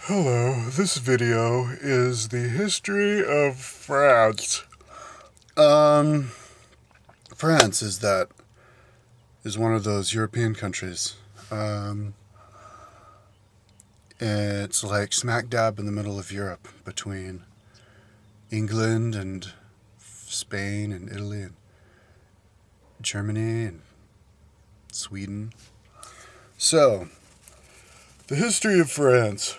Hello, this video is the history of France. Um, France is one of those European countries. It's like smack dab in the middle of Europe between England and Spain and Italy and Germany and Sweden. So, the history of France.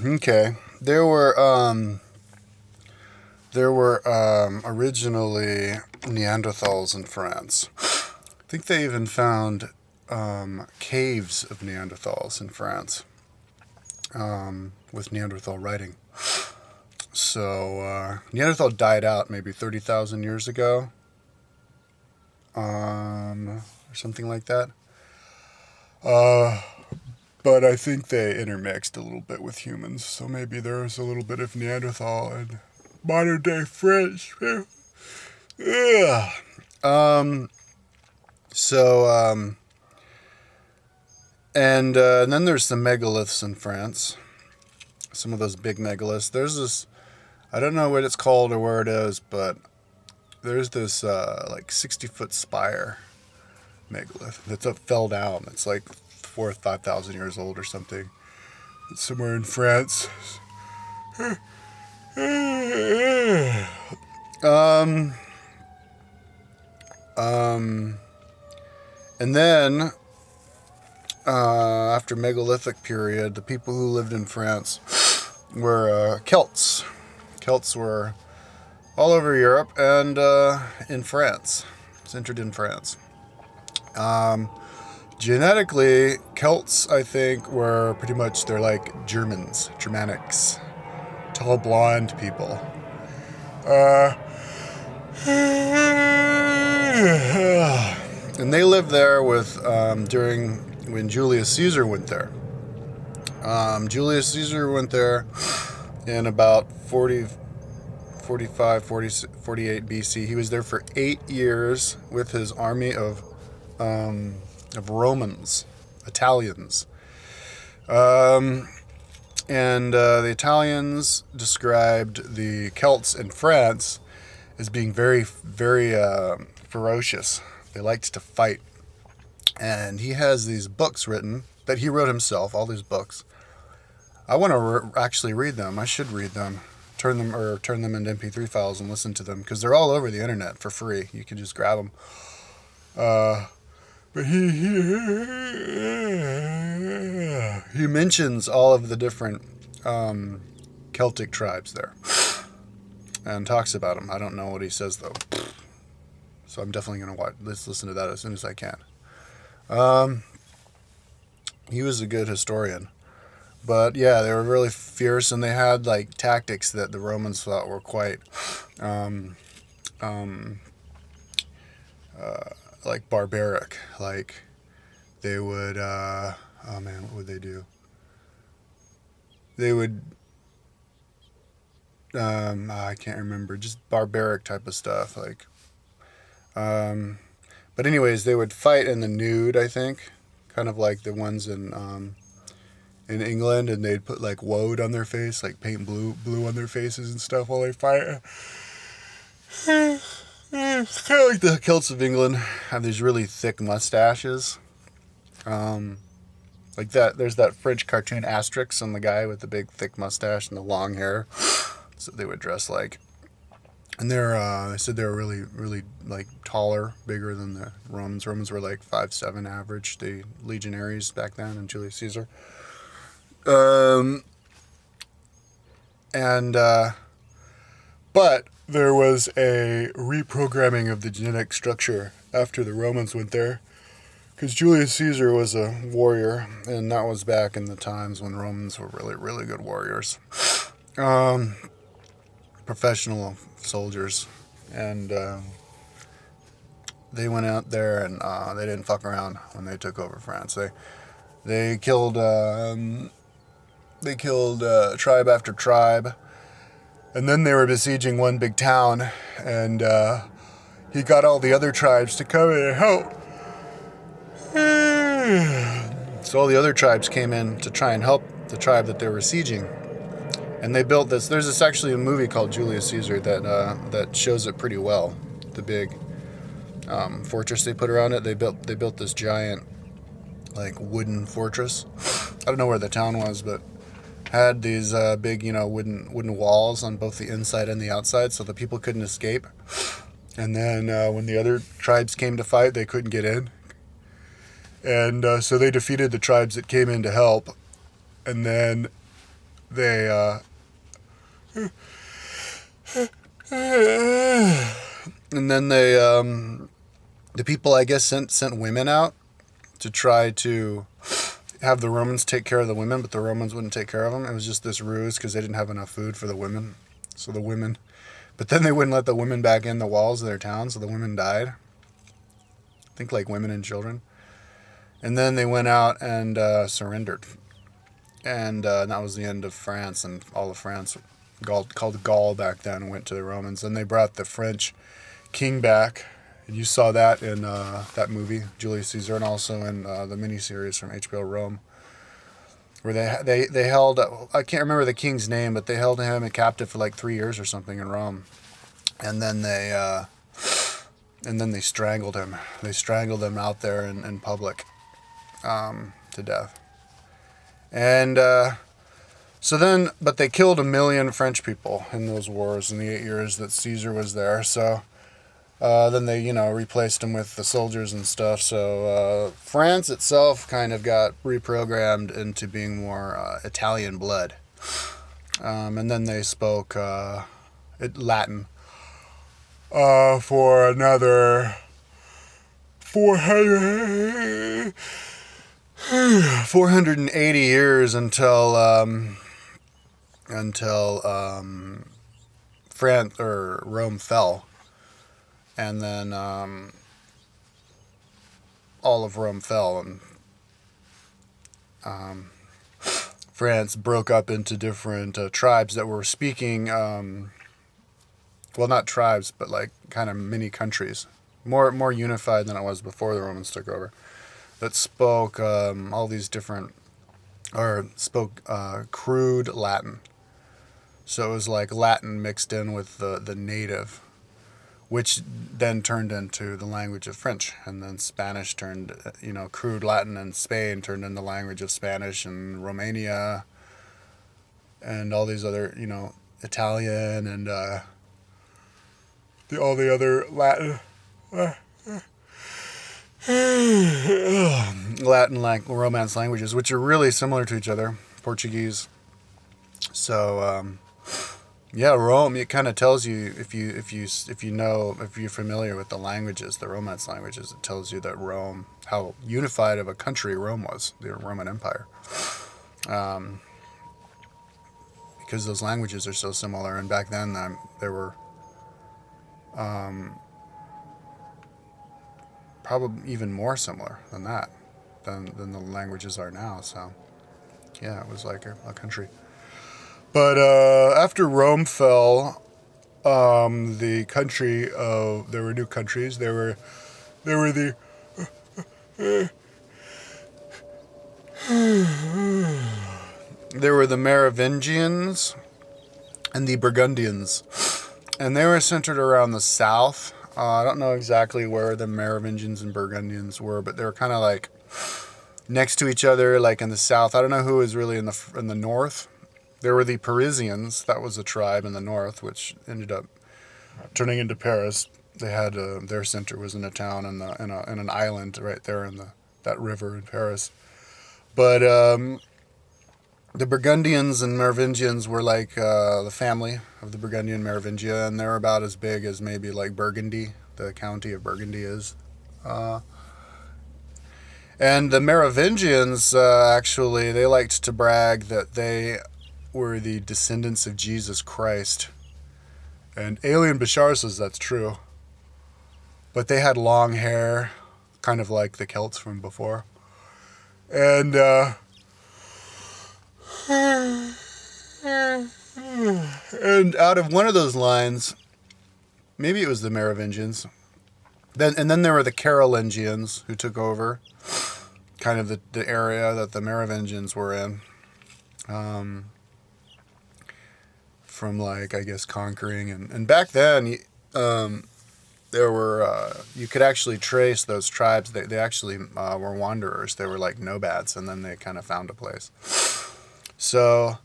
Okay. There were originally Neanderthals in France. I think they even found caves of Neanderthals in France with Neanderthal writing. So Neanderthal died out maybe 30,000 years ago, or something like that. But I think they intermixed a little bit with humans, so maybe there was a little bit of Neanderthal and modern day French. Yeah. And then there's some megaliths in France. Some of those big megaliths. There's this, I don't know what it's called or where it is, but there's this like 60-foot spire megalith that's fell down. It's like 4,000 or 5,000 years old or something. It's somewhere in France. And then after megalithic period, the people who lived in France were Celts. Celts were all over Europe and in France, centered in France. Genetically, Celts, I think, were pretty much, they're like Germans, Germanics, tall blonde people. And they lived there with during when Julius Caesar went there. Julius Caesar went there in about 45, 48 BC. He was there for 8 years with his army of Romans, Italians. And the Italians described the Celts in France as being very, very ferocious. They liked to fight. And he has these books written that he wrote himself, all these books. I want to actually read them. I should read them. Turn them into MP3 files and listen to them, because they're all over the internet for free. You can just grab them. But he mentions all of the different Celtic tribes there and talks about them. I don't know what he says though, so I'm definitely gonna listen to that as soon as I can. He was a good historian, but yeah, they were really fierce, and they had like tactics that the Romans thought were quite like barbaric. Like they would oh man, what would they do? They would I can't remember, just barbaric type of stuff, like but anyways, they would fight in the nude, I think, kind of like the ones in England, and they'd put like woad on their face, like paint blue on their faces and stuff while they fight. It's kind of like the Celts of England have these really thick mustaches. Like that, there's that French cartoon Asterix on the guy with the big thick mustache and the long hair. So they would dress like. And they said they were really, really like taller, bigger than the Romans. Romans were like 5'7" average, the legionaries back then, and Julius Caesar. But there was a reprogramming of the genetic structure after the Romans went there, because Julius Caesar was a warrior, and that was back in the times when Romans were really, really good warriors. Professional soldiers, and they went out there and they didn't fuck around when they took over France. They killed tribe after tribe, and then they were besieging one big town, and he got all the other tribes to come in and help. So all the other tribes came in to try and help the tribe that they were sieging. And they built this. There's this actually a movie called Julius Caesar that shows it pretty well. The big fortress they put around it. They built this giant like wooden fortress. I don't know where the town was, but had these big wooden walls on both the inside and the outside, so the people couldn't escape. And then when the other tribes came to fight, they couldn't get in. And so they defeated the tribes that came in to help. And then they the people, I guess, sent women out to try to have the Romans take care of the women, but the Romans wouldn't take care of them. It was just this ruse because they didn't have enough food for the women. So the women, but then they wouldn't let the women back in the walls of their town, so the women died. I think like women and children. And then they went out and surrendered. And that was the end of France, and all of France, called Gaul back then, went to the Romans. And they brought the French king back. And you saw that in that movie, Julius Caesar, and also in the miniseries from HBO Rome, where they held, I can't remember the king's name, but they held him captive for like 3 years or something in Rome. And then they strangled him. They strangled him out there in public to death. And but they killed 1 million French people in those wars in the 8 years that Caesar was there. So then they, replaced him with the soldiers and stuff. So France itself kind of got reprogrammed into being more Italian blood. And then they spoke Latin for another 480 years until France or Rome fell, and then all of Rome fell, and France broke up into different tribes that were speaking, well, not tribes, but like kind of mini countries, more unified than it was before the Romans took over, that spoke all these different, or spoke crude Latin. So it was like Latin mixed in with the native, which then turned into the language of French, and then Spanish turned, crude Latin, and Spain turned into the language of Spanish, and Romania, and all these other, Italian, and all the other Latin, like Romance languages, which are really similar to each other, Portuguese. So Rome. It kind of tells you if you're familiar with the languages, the Romance languages. It tells you that Rome, how unified of a country Rome was, the Roman Empire, because those languages are so similar. And back then, there were probably even more similar than that, than the languages are now. So yeah, it was like a country. But after Rome fell, the country there were new countries. There were the Merovingians and the Burgundians, and they were centered around the south. I don't know exactly where the Merovingians and Burgundians were, but they were kind of like next to each other, like in the south. I don't know who was really in the north. There were the Parisians. That was a tribe in the north, which ended up turning into Paris. They had their center was in a town in an island right there in that river in Paris. But the Burgundians and Merovingians were like the family of the Burgundian Merovingia, and they're about as big as maybe like Burgundy, the county of Burgundy is. And the Merovingians, actually, they liked to brag that they were the descendants of Jesus Christ. And Alien Bashar says that's true. But they had long hair, kind of like the Celts from before. And and out of one of those lines, maybe it was the Merovingians, Then there were the Carolingians who took over kind of the area that the Merovingians were in. From like, I guess, conquering. And back then, there were, you could actually trace those tribes. They actually were wanderers. They were like nomads, and then they kind of found a place. So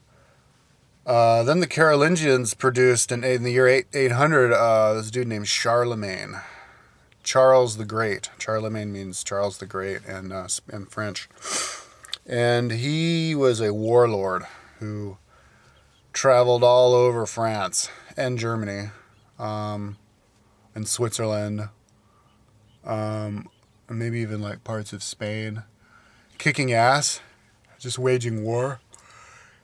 then the Carolingians produced in the year 800 this dude named Charlemagne. Charles the Great. Charlemagne means Charles the Great in French. And he was a warlord who traveled all over France and Germany, and Switzerland, and maybe even like parts of Spain, kicking ass, just waging war.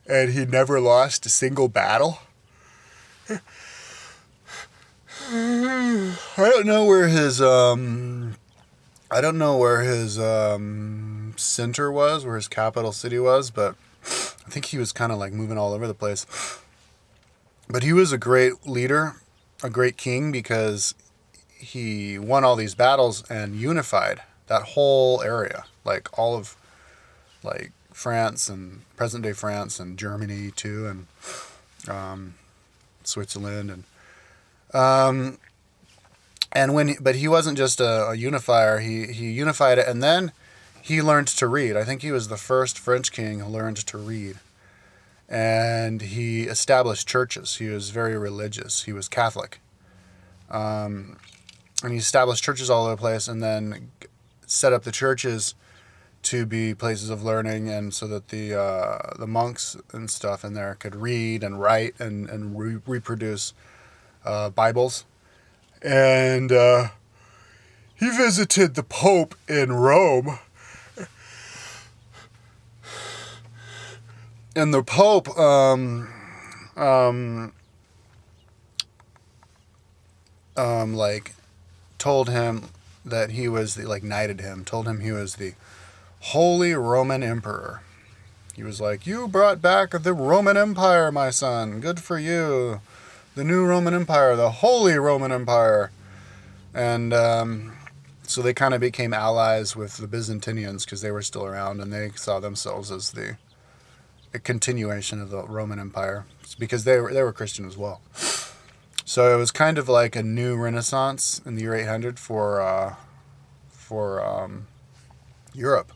And he never lost a single battle. I don't know where his center was, where his capital city was, but I think he was kind of like moving all over the place. But he was a great leader, a great king, because he won all these battles and unified that whole area, like all of like France and present day France and Germany too, and Switzerland but he wasn't just a unifier. He unified it, and then he learned to read. I think he was the first French king who learned to read. And he established churches. He was very religious. He was Catholic. And he established churches all over the place, and then set up the churches to be places of learning, and so that the monks and stuff in there could read and write and reproduce Bibles. And he visited the Pope in Rome. And the Pope like told him that he was knighted him, told him he was the Holy Roman Emperor. He was like, "You brought back the Roman Empire, my son. Good for you. The new Roman Empire, the Holy Roman Empire." And so they kind of became allies with the Byzantinians because they were still around, and they saw themselves as a continuation of the Roman Empire, because they were Christian as well. So it was kind of like a new Renaissance in the year 800 for Europe.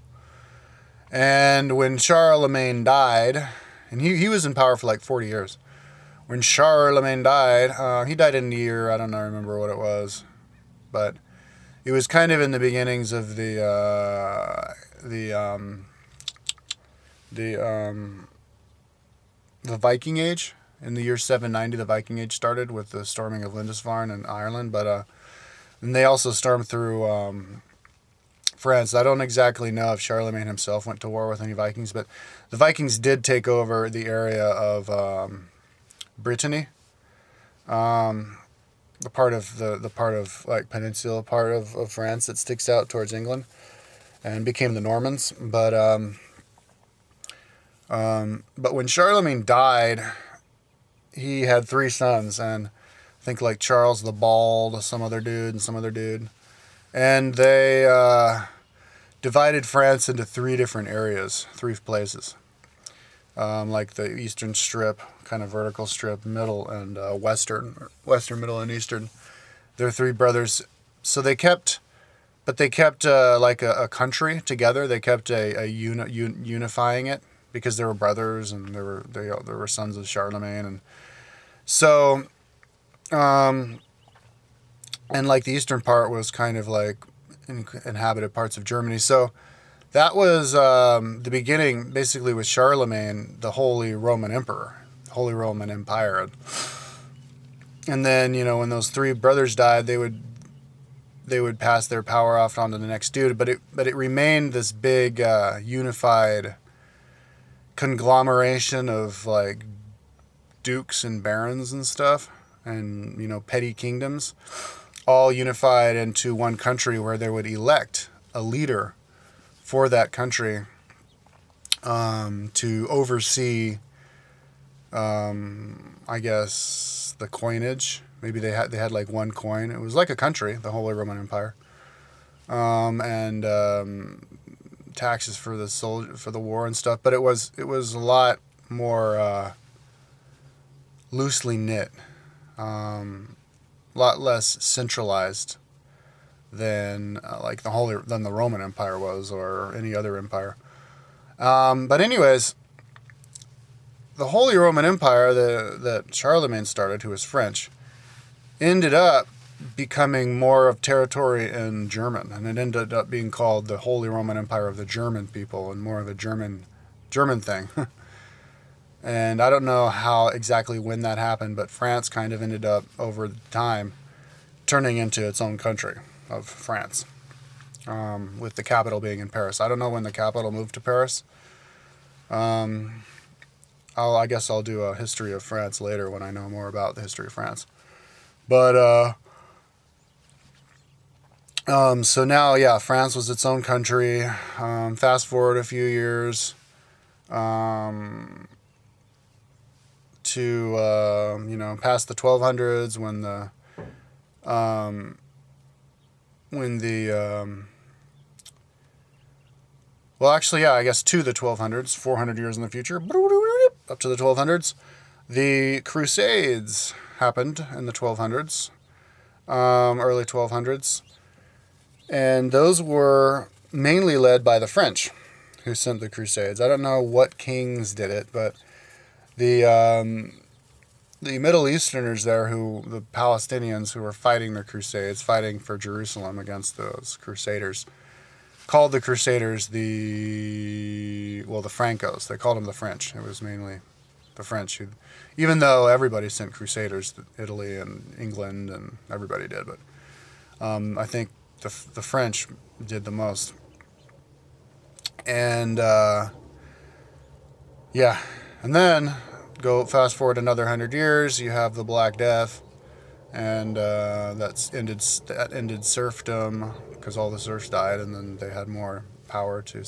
And when Charlemagne died, and he was in power for like 40 years. When Charlemagne died, he died in the year, I don't know, remember what it was, but it was kind of in the beginnings of the Viking Age. In the year 790, the Viking Age started with the storming of Lindisfarne in Ireland, but and they also stormed through France. I don't exactly know if Charlemagne himself went to war with any Vikings, but the Vikings did take over the area of Brittany, the part of like peninsula part of France that sticks out towards England, and became the Normans. But when Charlemagne died, he had 3 sons, and I think like Charles the Bald, some other dude, and they divided France into 3 different areas, 3 places, like the Eastern Strip, kind of vertical strip, middle, and Western, middle, and Eastern. They're 3 brothers, so they kept like a country together. They kept unifying it, because they were brothers, and they were sons of Charlemagne, and so and like the eastern part was kind of like inhabited parts of Germany. So that was the beginning, basically, with Charlemagne, the Holy Roman Emperor, Holy Roman Empire. And then, when those 3 brothers died, they would pass their power off onto the next dude. But it remained this big unified conglomeration of like dukes and barons and stuff, and petty kingdoms, all unified into one country, where they would elect a leader for that country to oversee, I guess, the coinage Maybe they had like one coin. It was like a country, the Holy Roman Empire, and taxes for the war and stuff. But it was a lot more loosely knit, a lot less centralized than than the Roman Empire was, or any other empire. But anyways, the Holy Roman Empire that Charlemagne started, who was French, ended up becoming more of territory in German, and it ended up being called the Holy Roman Empire of the German people, and more of a German thing. And I don't know how exactly when that happened, but France kind of ended up over time turning into its own country of France, with the capital being in Paris. I don't know when the capital moved to Paris. I guess I'll do a history of France later when I know more about the history of France. But so now, yeah, France was its own country. Fast forward a few years to past the 1200s, well, actually, yeah, I guess to the 1200s, 400 years in the future, up to the 1200s, the Crusades happened in the 1200s, early 1200s, and those were mainly led by the French, who sent the Crusades. I don't know what kings did it, but the Middle Easterners there, the Palestinians who were fighting the Crusades, fighting for Jerusalem against those Crusaders, called the Crusaders the Francos. They called them the French. It was mainly the French who, even though everybody sent Crusaders, Italy and England and everybody did, but I think the French did the most. And yeah, and then go fast forward another 100 years, you have the Black Death, and that ended serfdom because all the serfs died, and then they had more power to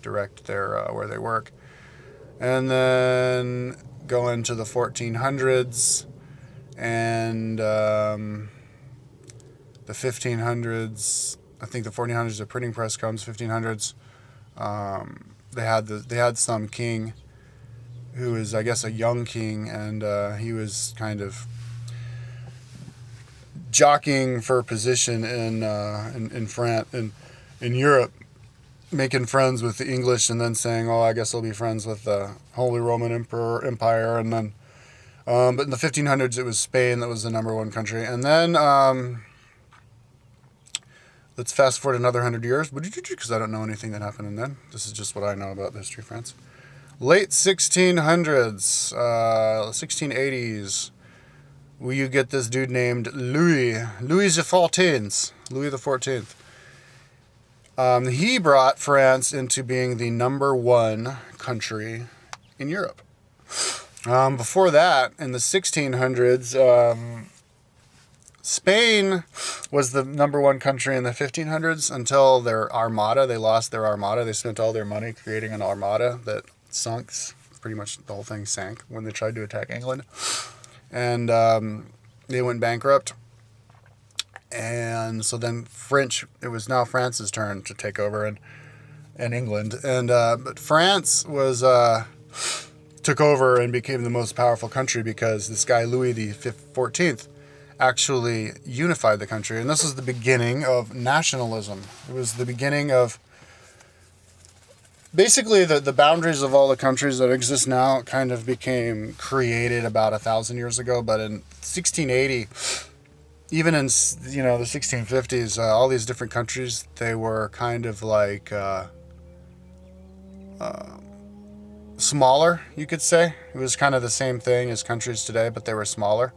direct their where they work. And then go into the 1400s and the 1500s. I think the 1400s the printing press comes. 1500s they had some king who was, I guess, a young king, and he was kind of jockeying for position in France, in Europe, making friends with the English, and then saying, "Oh, I guess I'll be friends with the Holy Roman Empire." And then, but in the 1500s, it was Spain that was the number one country. And then, let's fast forward another 100 years, because I don't know anything that happened in then. This is just what I know about the history of France. Late 1600s, 1680s. You get this dude named Louis the 14th. Louis the 14th. He brought France into being the number one country in Europe. Before that, in the 1600s, Spain was the number one country in the 1500s until their armada. They lost their armada. They spent all their money creating an armada that sunk. Pretty much the whole thing sank when they tried to attack England. And they went bankrupt. And so then it was now France's turn to take over in England. And but France took over and became the most powerful country because this guy, Louis the 14th, actually unified the country. And this was the beginning of nationalism. It was the beginning of basically the boundaries of all the countries that exist now kind of became created about 1,000 years ago. But in 1680, even in the 1650s, all these different countries, they were kind of like smaller, you could say. It was kind of the same thing as countries today, but they were smaller.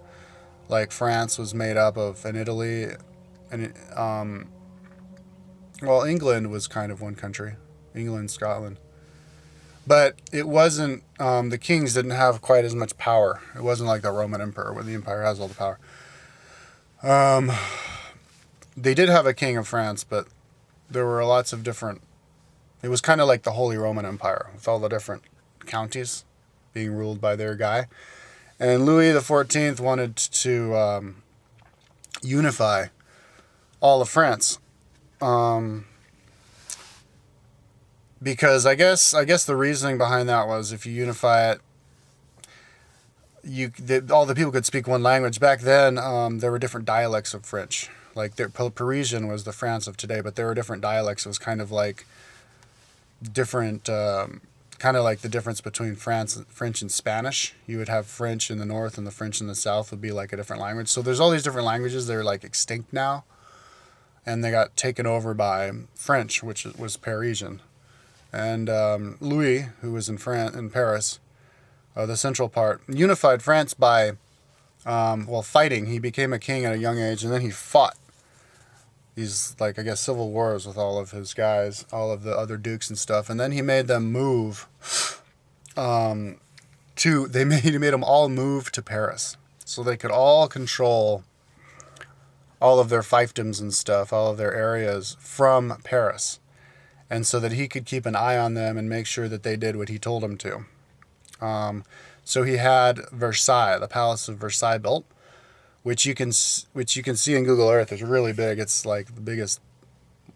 Like France was made up of an Italy, and England was kind of one country. England, Scotland. But it wasn't, the kings didn't have quite as much power. It wasn't like the Roman Emperor, where the empire has all the power. They did have a king of France, but there were lots of different, it was kind of like the Holy Roman Empire, with all the different counties being ruled by their guy. And Louis XIV wanted to unify all of France. Because I guess the reasoning behind that was if you unify it, all the people could speak one language. Back then, there were different dialects of French. Like Parisian was the France of today, but there were different dialects. It was kind of like different, kind of like the difference between French and Spanish. You would have French in the north, and the French in the south would be like a different language. So there's all these different languages that are like extinct now, and they got taken over by French, which was Parisian. And Louis, who was in Paris, the central part, unified France by, fighting. He became a king at a young age, and then he fought these, like, I guess, civil wars with all of his guys, all of the other dukes and stuff. And then he made them move he made them all move to Paris, so they could all control all of their fiefdoms and stuff, all of their areas from Paris. And so that he could keep an eye on them and make sure that they did what he told them to. So he had Versailles, the Palace of Versailles, built, which you can see in Google Earth. It's really big. It's like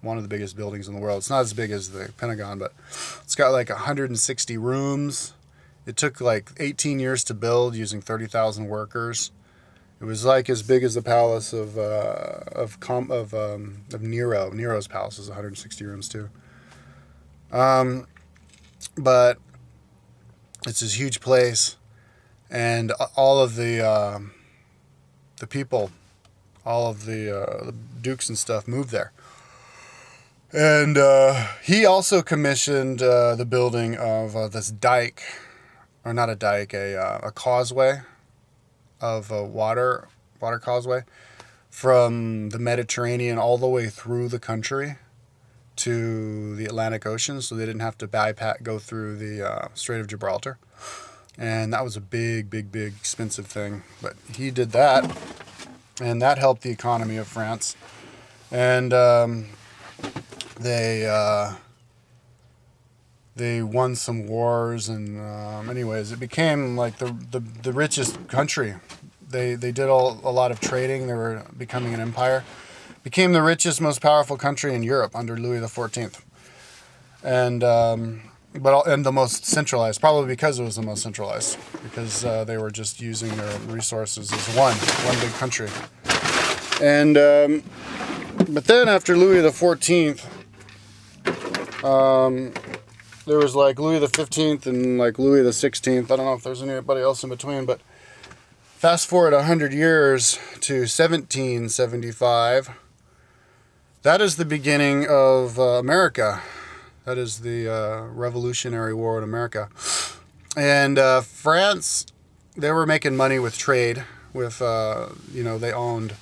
one of the biggest buildings in the world. It's not as big as the Pentagon, but it's got like 160 rooms. It took like 18 years to build, using 30,000 workers. It was like as big as the palace of Nero. Nero's palace is 160 rooms too. But it's this huge place, and all of the people, all of the dukes and stuff moved there. And he also commissioned the building of this dike, or not a dike, a causeway of a water causeway from the Mediterranean all the way through the country to the Atlantic Ocean, so they didn't have to go through the Strait of Gibraltar. And that was a big, big, big expensive thing. But he did that, and that helped the economy of France. And they won some wars, and anyways, it became like the richest country. They did a lot of trading. They were becoming an empire. Became the richest, most powerful country in Europe under Louis XIV, and the most centralized. Probably because it was the most centralized, because they were just using their resources as one big country. And but then after Louis XIV, there was like Louis XV and like Louis XVI. I don't know if there's anybody else in between, but fast forward 100 years to 1775. That is the beginning of America. That is the Revolutionary War in America. And France, they were making money with trade. With they owned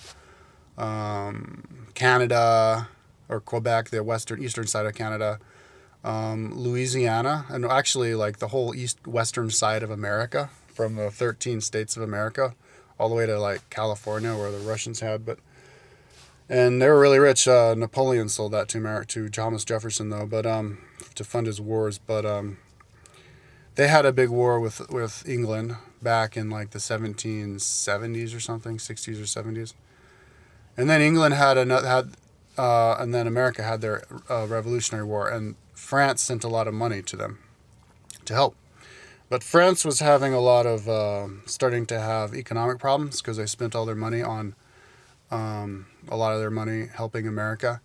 Canada, or Quebec, the eastern side of Canada, Louisiana, and actually like the whole western side of America, from the 13 states of America all the way to like California, where the Russians had. And they were really rich. Napoleon sold that to Thomas Jefferson, though, but to fund his wars. But they had a big war with England back in like the 1770s or something, 60s or 70s. And then England and then America had their Revolutionary War, and France sent a lot of money to them to help. But France was having a lot of starting to have economic problems because they spent all their money on a lot of their money helping America.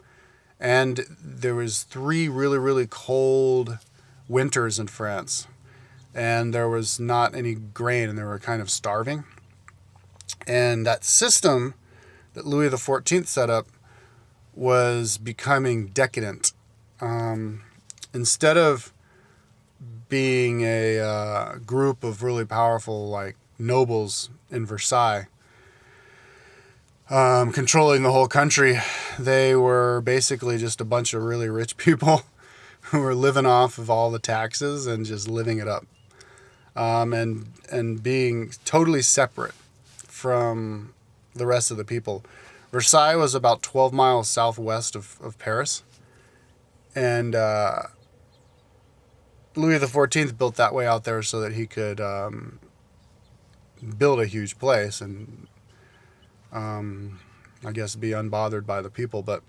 And there was 3 really, really cold winters in France, and there was not any grain, and they were kind of starving. And that system that Louis XIV set up was becoming decadent. Instead of being a group of really powerful like nobles in Versailles, controlling the whole country, they were basically just a bunch of really rich people who were living off of all the taxes and just living it up, and being totally separate from the rest of the people. Versailles was about 12 miles southwest of Paris, and Louis XIV built that way out there so that he could build a huge place and I guess be unbothered by the people. But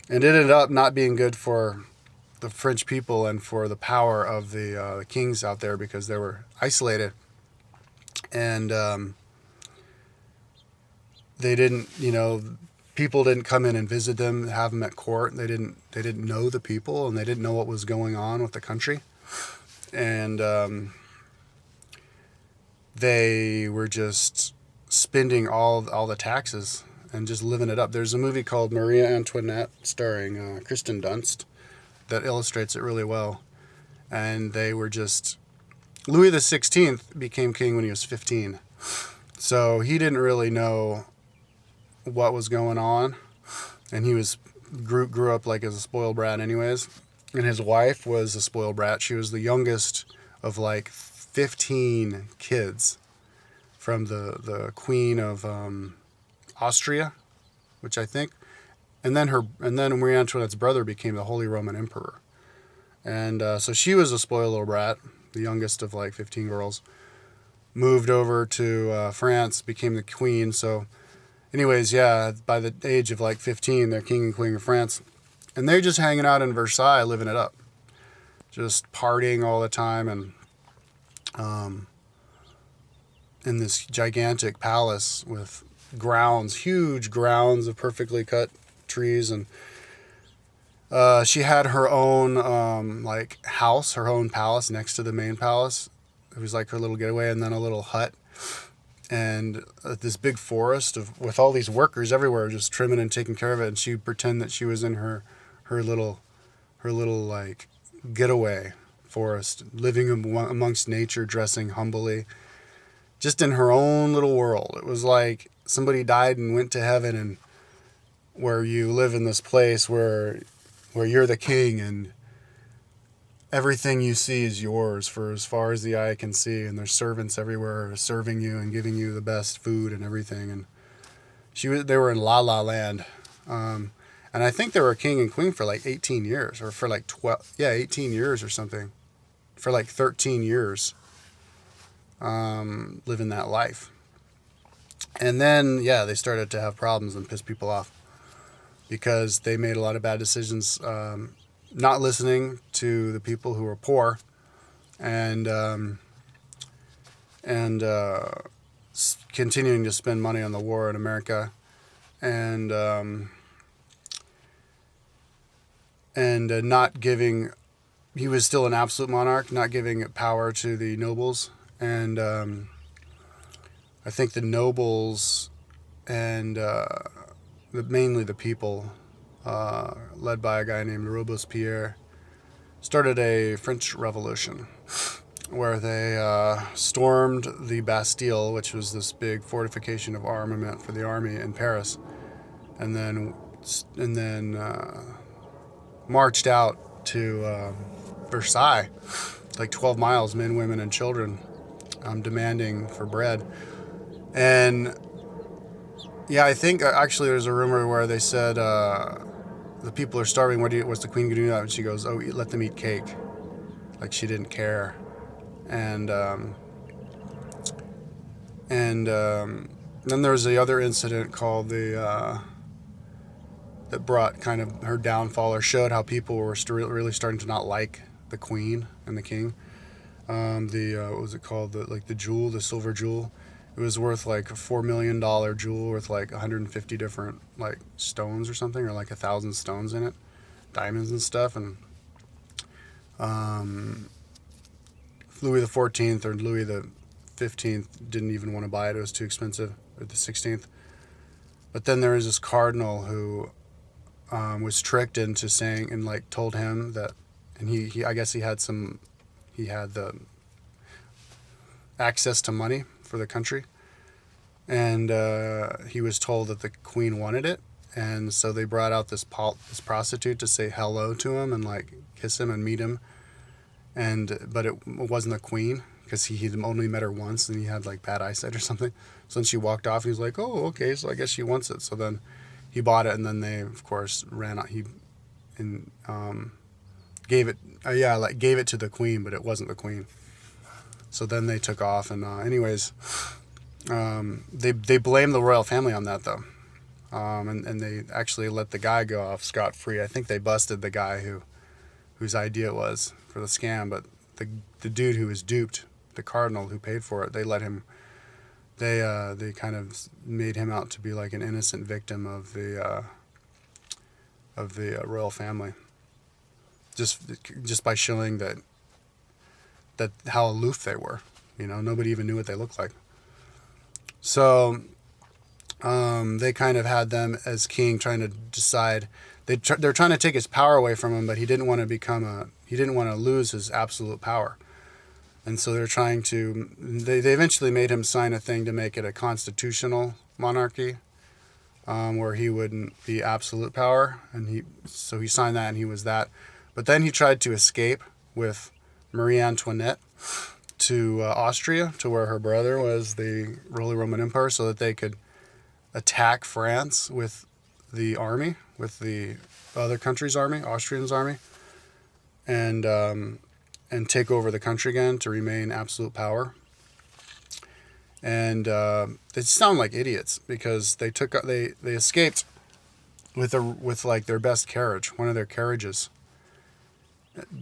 it ended up not being good for the French people and for the power of the kings out there, because they were isolated, and they didn't, people didn't come in and visit them, have them at court. They didn't know the people, and they didn't know what was going on with the country, and they were just spending all the taxes and just living it up. There's a movie called Marie Antoinette starring Kristen Dunst that illustrates it really well. And they were just... Louis the 16th became king when he was 15. So he didn't really know what was going on. And he grew up like as a spoiled brat anyways. And his wife was a spoiled brat. She was the youngest of like 15 kids from the Queen of Austria, which I think, and then Marie Antoinette's brother became the Holy Roman Emperor, and so she was a spoiled little brat, the youngest of like 15 girls. Moved over to France, became the queen. So, anyways, yeah, by the age of like 15, they're king and queen of France, and they're just hanging out in Versailles, living it up, just partying all the time, and in this gigantic palace with huge grounds of perfectly cut trees. And she had her own house, her own palace next to the main palace. It was like her little getaway, and then a little hut, and this big forest with all these workers everywhere just trimming and taking care of it. And she would pretend that she was in her little like getaway forest, living amongst nature, dressing humbly, just in her own little world. It was like somebody died and went to heaven, and where you live in this place where you're the king, and everything you see is yours for as far as the eye can see, and there's servants everywhere serving you and giving you the best food and everything. And they were in La La Land, and I think they were king and queen for like 18 years, or for like 18 years or something, for like 13 years. Living that life. And then, they started to have problems and piss people off because they made a lot of bad decisions, not listening to the people who were poor, and continuing to spend money on the war in America, and not giving... He was still an absolute monarch, not giving power to the nobles. And I think the nobles and mainly the people, led by a guy named Robespierre, started a French Revolution where they stormed the Bastille, which was this big fortification of armament for the army in Paris, and then marched out to Versailles, like 12 miles, men, women, and children, demanding for bread. And I think actually there's a rumor where they said the people are starving. What's the queen gonna do? And she goes, let them eat cake. Like she didn't care. And then there was the other incident called that brought kind of her downfall, or showed how people were really starting to not like the queen and the king. What was it called? The silver jewel. It was worth like a $4 million jewel worth like 150 different like stones or something, or like 1,000 stones in it, diamonds and stuff. And Louis the 14th or Louis the 15th didn't even want to buy it. It was too expensive. Or the 16th. But then there was this cardinal who was tricked into saying, and like told him that, and he I guess he had the access to money for the country, and he was told that the queen wanted it, and so they brought out this prostitute to say hello to him and like kiss him and meet him, but it wasn't the queen, because he only met her once and he had like bad eyesight or something. So then she walked off. He was like, oh, okay, so I guess she wants it. So then he bought it, and then they of course ran out. Gave it to the queen, but it wasn't the queen. So then they took off, and anyways, They blame the royal family on that though, and they actually let the guy go off scot free. I think they busted the guy whose idea it was for the scam, but the dude who was duped, the cardinal who paid for it, they let him. They kind of made him out to be like an innocent victim of the royal family, just by showing that how aloof they were. You know, nobody even knew what they looked like. So they kind of had them as king, trying to decide. They're trying to take his power away from him, but he didn't want to lose his absolute power. And so they're trying to. They eventually made him sign a thing to make it a constitutional monarchy, where he wouldn't be absolute power, and he signed that, and he was that. But then he tried to escape with Marie Antoinette to Austria, to where her brother was the Holy Roman Empire, so that they could attack France with the army, with the other country's army, Austrian's army, and take over the country again to remain absolute power. And they sound like idiots because they escaped with like their best carriage, one of their carriages,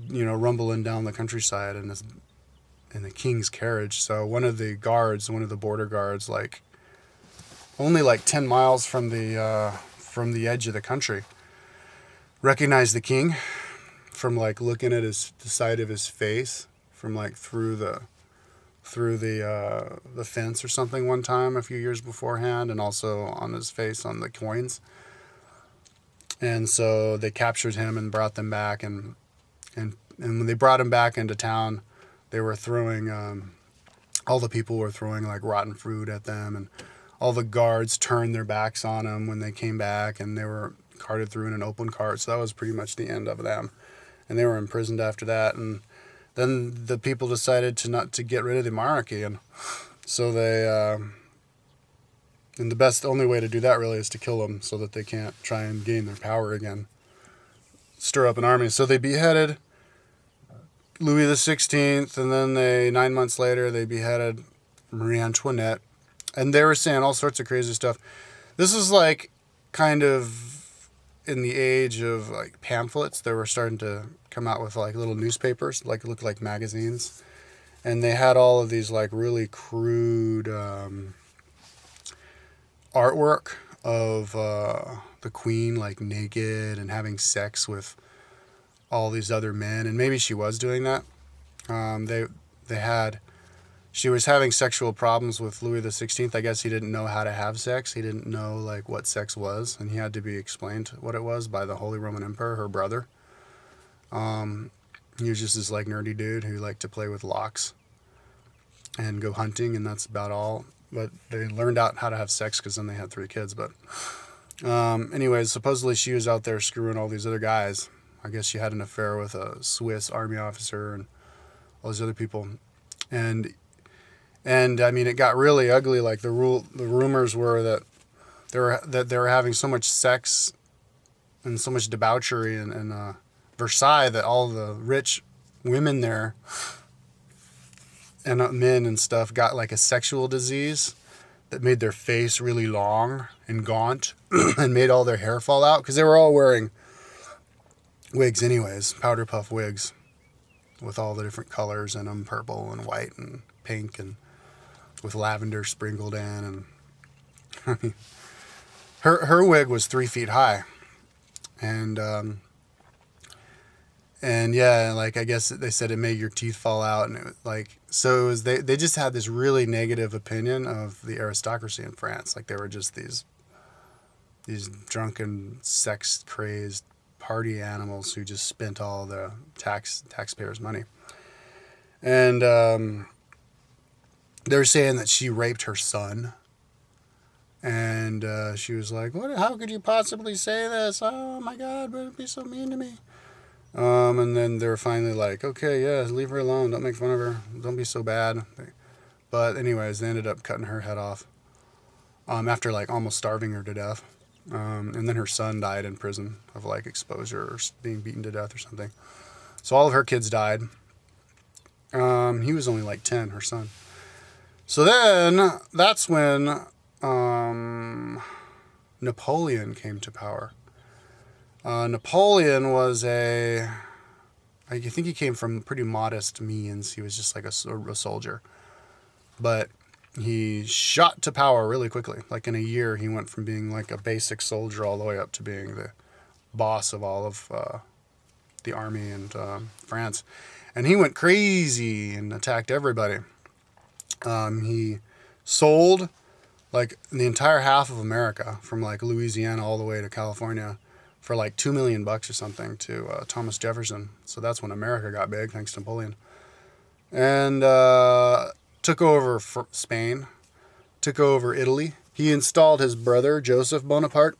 you know, rumbling down the countryside in the king's carriage. So one of the border guards, like only like 10 miles from the edge of the country, recognized the king from like looking at the side of his face from like through the fence or something one time a few years beforehand, and also on his face on the coins. And so they captured him and brought them back, and when they brought him back into town, they were throwing all the people were throwing like rotten fruit at them, and all the guards turned their backs on them when they came back, and they were carted through in an open cart. So that was pretty much the end of them, and they were imprisoned after that. And then the people decided to get rid of the monarchy, and so they and the only way to do that really is to kill them, so that they can't try and gain their power again, stir up an army. So they beheaded Louis XVI, and then 9 months later they beheaded Marie Antoinette, and they were saying all sorts of crazy stuff. This is like kind of in the age of like pamphlets. They were starting to come out with like little newspapers, like look like magazines, and they had all of these like really crude artwork of the queen like naked and having sex with all these other men, and maybe she was doing that. She was having sexual problems with Louis XVI. I guess he didn't know how to have sex. He didn't know like what sex was, and he had to be explained what it was by the Holy Roman Emperor, her brother. He was just this like nerdy dude who liked to play with locks and go hunting, and that's about all. But they learned out how to have sex because then they had 3 kids. But anyways, supposedly she was out there screwing all these other guys. I guess she had an affair with a Swiss army officer and all these other people. And I mean, it got really ugly. Like the rumors were that they were having so much sex and so much debauchery in Versailles that all the rich women there and men and stuff got like a sexual disease that made their face really long and gaunt and made all their hair fall out, because they were all wearing wigs anyways, powder puff wigs with all the different colors in them, purple and white and pink, and with lavender sprinkled in. And I mean, her wig was 3 feet high, and yeah, like I guess they said it made your teeth fall out, and it was like, so it was, they just had this really negative opinion of the aristocracy in France. Like they were just these drunken, sex crazed party animals who just spent all the taxpayers' money. And they're saying that she raped her son, and she was like, "What? How could you possibly say this? Oh my God, would it be so mean to me?" And then they're finally like, "Okay, yeah, leave her alone. Don't make fun of her. Don't be so bad." But anyways, they ended up cutting her head off after like almost starving her to death. And then her son died in prison of like exposure or being beaten to death or something. So all of her kids died. He was only like 10, her son. So then that's when Napoleon came to power. Napoleon was I think he came from pretty modest means. He was just like a soldier. But he shot to power really quickly. Like in a year, he went from being like a basic soldier all the way up to being the boss of all of the army in France. And he went crazy and attacked everybody. He sold like the entire half of America, from like Louisiana all the way to California, for like $2 million or something to Thomas Jefferson. So that's when America got big, thanks to Napoleon. And took over Spain, took over Italy. He installed his brother, Joseph Bonaparte,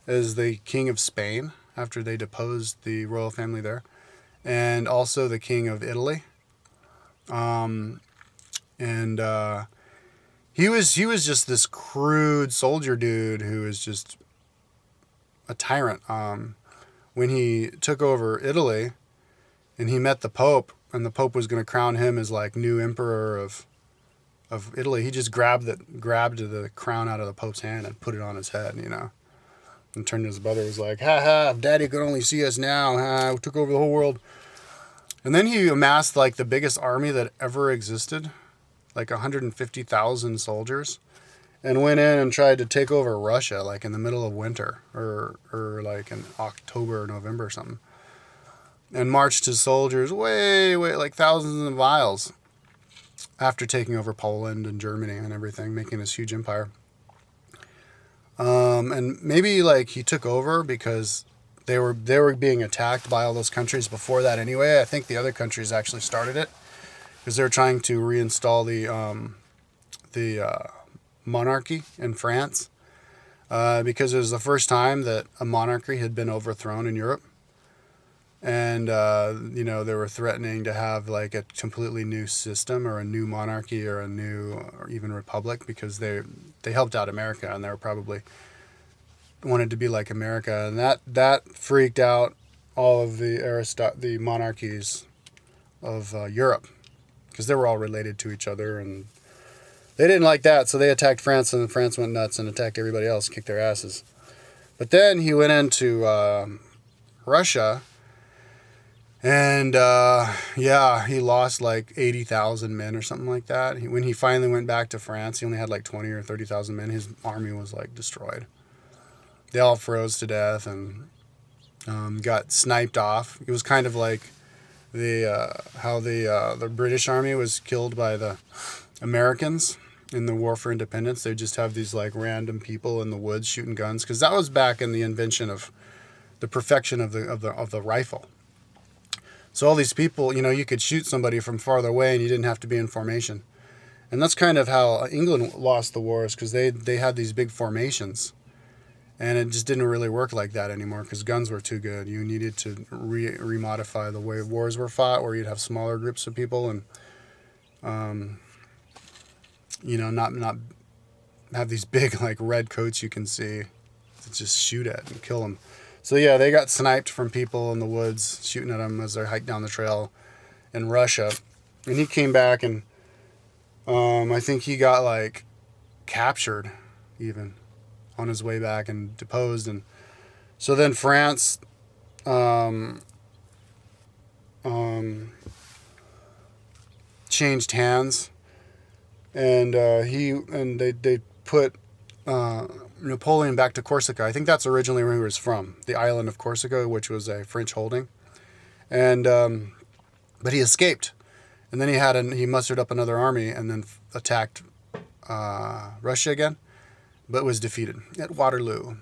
as the king of Spain after they deposed the royal family there, and also the king of Italy. He was just this crude soldier dude who was just a tyrant. When he took over Italy and he met the Pope, and the Pope was going to crown him as like new emperor of Italy, he just grabbed the crown out of the Pope's hand and put it on his head, and turned to his brother, was like, ha ha, Daddy could only see us now, ha, we took over the whole world. And then he amassed like the biggest army that ever existed, like 150,000 soldiers, and went in and tried to take over Russia like in the middle of winter, or like in October or November or something, and marched his soldiers way like thousands of miles after taking over Poland and Germany and everything, making this huge empire. And maybe like he took over because they were being attacked by all those countries before that anyway. I think the other countries actually started it because they were trying to reinstall the monarchy in France, because it was the first time that a monarchy had been overthrown in Europe. And, they were threatening to have like a completely new system or a new monarchy or a new or even republic, because they helped out America and they were probably wanted to be like America. And that freaked out all of the monarchies of Europe, because they were all related to each other, and they didn't like that. So they attacked France, and France went nuts and attacked everybody else, kicked their asses. But then he went into Russia. And, he lost like 80,000 men or something like that. When he finally went back to France, he only had like 20 or 30,000 men. His army was like destroyed. They all froze to death and got sniped off. It was kind of like how the British army was killed by the Americans in the War for Independence. They just have these like random people in the woods shooting guns, because that was back in the invention of the perfection of the rifle. So all these people, you could shoot somebody from farther away and you didn't have to be in formation. And that's kind of how England lost the wars, because they had these big formations. And it just didn't really work like that anymore, because guns were too good. You needed to remodify the way wars were fought, where you'd have smaller groups of people and, not have these big like red coats you can see to just shoot at and kill them. So yeah, they got sniped from people in the woods shooting at them as they hiked down the trail in Russia. And he came back and I think he got like captured even on his way back and deposed. And so then France changed hands, and they put Napoleon back to Corsica. I think that's originally where he was from, the island of Corsica, which was a French holding. And but he escaped, and then he mustered up another army and then attacked Russia again, but was defeated at Waterloo.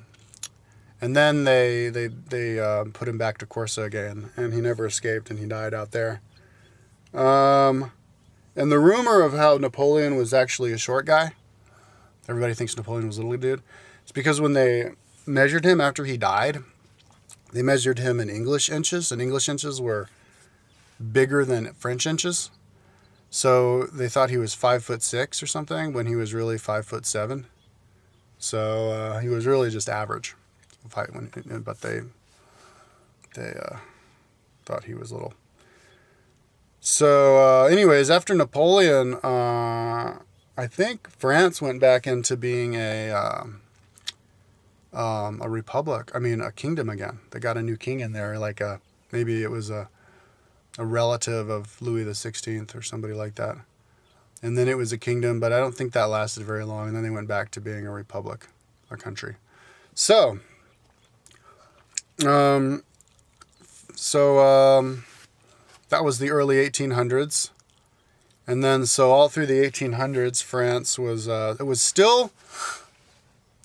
And then they put him back to Corsica again, and he never escaped, and he died out there. And the rumor of how Napoleon was actually a short guy, everybody thinks Napoleon was a little dude, it's because when they measured him after he died, they measured him in English inches, and English inches were bigger than French inches. So they thought he was 5'6" or something, when he was really 5'7". So he was really just average. But they thought he was little. So anyways, after Napoleon I think France went back into being a republic. I mean, a kingdom again. They got a new king in there, like maybe it was a relative of Louis the 16th or somebody like that. And then it was a kingdom, but I don't think that lasted very long. And then they went back to being a republic, a country. So, um, that was the early 1800s. And then, so all through the 1800s, France was,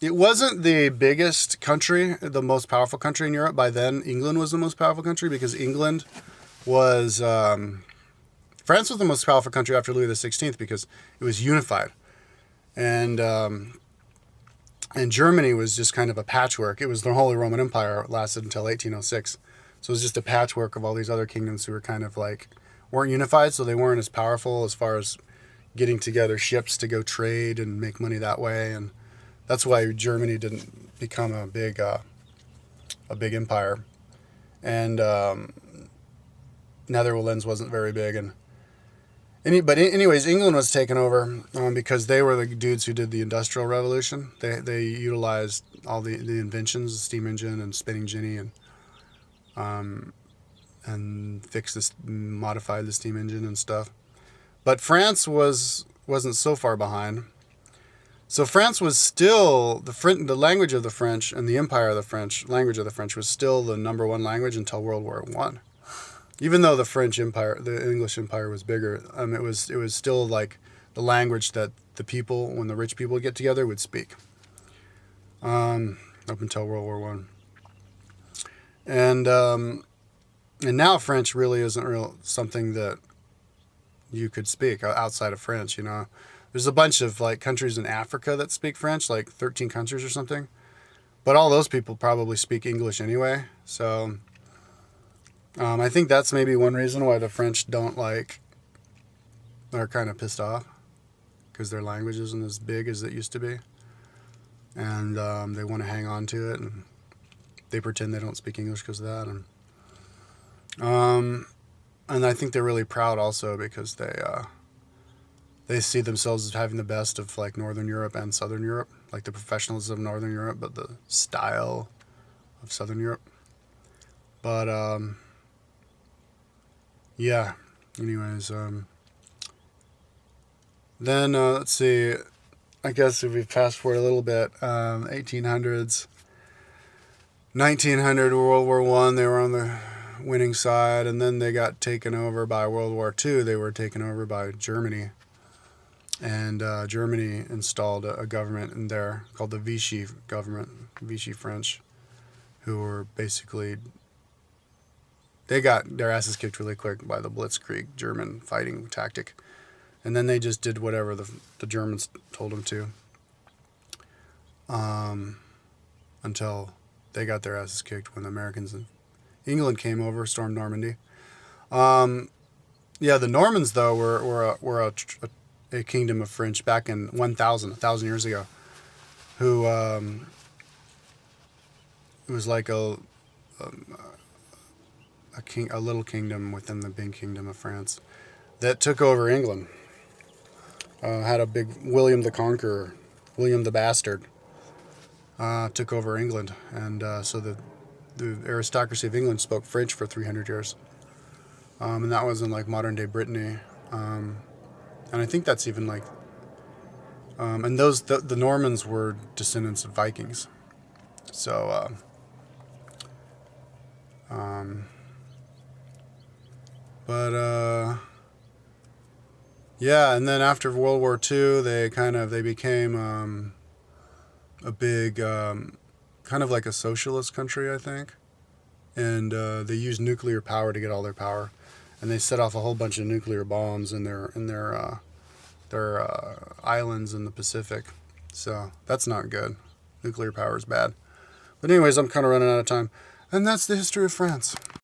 it wasn't the biggest country, the most powerful country in Europe. By then, England was the most powerful country because England was, France was the most powerful country after Louis the 16th because it was unified. And Germany was just kind of a patchwork. It was the Holy Roman Empire, lasted until 1806. So it was just a patchwork of all these other kingdoms who were kind of like, weren't unified, so they weren't as powerful as far as getting together ships to go trade and make money that way. And that's why Germany didn't become a big empire. And Netherlands wasn't very big. But anyways, England was taken over because they were the dudes who did the Industrial Revolution. They utilized all the inventions, the steam engine and spinning jenny, and fixed this, modified the steam engine and stuff. But France wasn't so far behind. So France was still the language of the French, and the empire of the French, language of the French, was still the number one language until World War I. Even though the French Empire, the English Empire was bigger, it was still like the language that the people, when the rich people get together, would speak. Up until World War I. And now French really isn't something that you could speak outside of French, you know. There's a bunch of like countries in Africa that speak French, like 13 countries or something. But all those people probably speak English anyway. So I think that's maybe one reason why the French are kind of pissed off, because their language isn't as big as it used to be. And they want to hang on to it, and they pretend they don't speak English because of that. And I think they're really proud also because they see themselves as having the best of like Northern Europe and Southern Europe, like the professionalism of Northern Europe, but the style of Southern Europe. But yeah. Anyways, then let's see. I guess if we fast forward a little bit, 1800s, 1900, World War I, they were on the winning side, and then they got taken over by World War II. They were taken over by Germany, and Germany installed a government in there called the Vichy government, Vichy French, who were basically, they got their asses kicked really quick by the Blitzkrieg German fighting tactic, and then they just did whatever the Germans told them to, until they got their asses kicked when the Americans and England came over, stormed Normandy. Yeah, the Normans though were a kingdom of French back in 1,000 years ago, who it was like a little kingdom within the big kingdom of France that took over England. Had a big William the Conqueror, William the Bastard, took over England, and so the aristocracy of England spoke French for 300 years, and that was in like modern day Brittany, and I think that's even like, and the Normans were descendants of Vikings, so yeah, and then after World War II, they became a big kind of like a socialist country, I think, and they used nuclear power to get all their power, and they set off a whole bunch of nuclear bombs in their islands in the Pacific. So that's not good. Nuclear power is bad. But anyways, I'm kind of running out of time, and that's the history of France.